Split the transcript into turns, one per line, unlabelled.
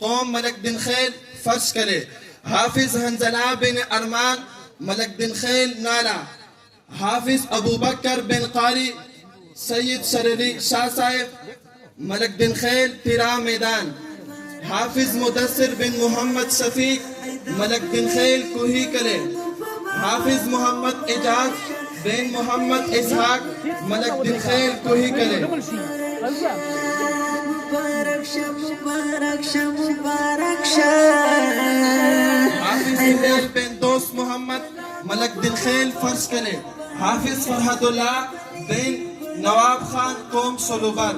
قوم ملك بن خيل فرش करे। हाफिज हंजला बिन अरमान मलक बिन खेल नाला। हाफिज अबू बकर बिन कारी सैयद शररी शाह साहेब मलक बिन खेल तिरा मैदान। हाफिज मुदस्सिर बिन मोहम्मद शफीक मलक बिन खेल कुही कले। हाफिज मोहम्मद एजाज बिन मोहम्मद इसहाक मलक बिन खेल कुही कले। हाफिज हिलाल बिन दोस्त मोहम्मद मलक बिन खेल फर्श कले। हाफिज फरहदुल्लाह बिन नवाब खान कौम सलूबर।